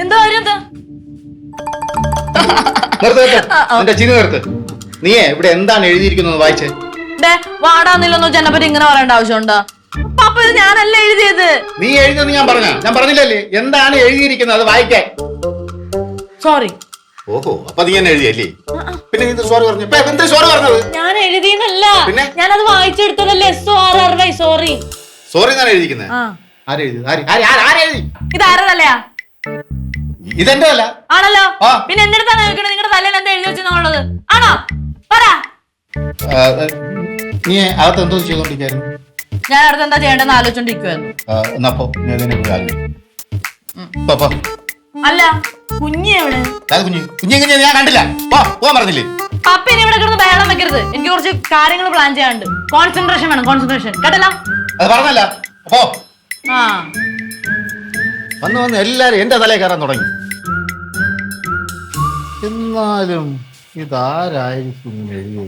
എന്താ കാര്യം എന്താ? നിർത്ത് ചിരി നിർത്ത്. നീയേ ഇവിടെ എന്താണ് എഴുതിയിരിക്കുന്നത് വായിച്ചേ? വാടാന്നില്ലെന്ന് വെച്ചാൽ എന്നെ പറ്റി ഇങ്ങനെ പറയേണ്ട ആവശ്യമുണ്ടോ? പാപ്പ ഇത് ഞാനല്ല എഴുതിയത്. നീ എഴുതിയെന്ന് ഞാൻ പറഞ്ഞില്ലല്ലേ? എന്താണ് എഴുതിയിരിക്കുന്നത് അത് വായിക്കാൻ? സോറി. ഓഹോ, അപ്പൊ നീ എന്നെ എഴുതിയല്ലേ? പിന്നെ നീ സോറി പറഞ്ഞു. സോറി പറഞ്ഞത് ഞാൻ എഴുതിയെന്നല്ല, പിന്നെ ഞാനത് വായിച്ചെടുത്തതല്ലേ. സോറി സോറി ഞാൻ എഴുതിക്കുന്നത്. ആരെഴുതി? ഇതാരതല്ലയാ? ഇതെന്റെ അല്ല. ആണല്ലോ. പിന്നെ എന്റെ അടുത്താണ് നിൽക്കണത്. നിങ്ങളുടെ തലയിൽ എന്താ എഴുതി വെച്ചെന്നുള്ളത് ആണോ? പറ. നീ അകത്ത് എന്തോ ചെയ്തോണ്ടിരിക്കായിരുന്നു? ഞാൻ അടുത്ത് എന്താ ചെയ്യേണ്ടെന്ന് ആലോചിച്ചോണ്ടിരിക്കുവായിരുന്നു. അല്ല, കുഞ്ഞി എവിടെ? കുഞ്ഞിനെ ഞാൻ കണ്ടില്ല. പോവാൻ പറഞ്ഞില്ലേ? പപ്പ ഇനി ഇവിടെ കിടന്ന് ബഹളം വെക്കരുത്. എനിക്ക് കുറച്ച് കാര്യങ്ങൾ പ്ലാൻ ചെയ്യാനുണ്ട്. കോൺസെൻട്രേഷൻ വേണം, കോൺസെൻട്രേഷൻ. കേട്ടല്ലോ? അത് പറഞ്ഞല്ല. വന്ന് എല്ലാരും എന്റെ തലയിൽ കയറാൻ തുടങ്ങി. എന്നാലും ഇതാരായിരിക്കും എഴുതി?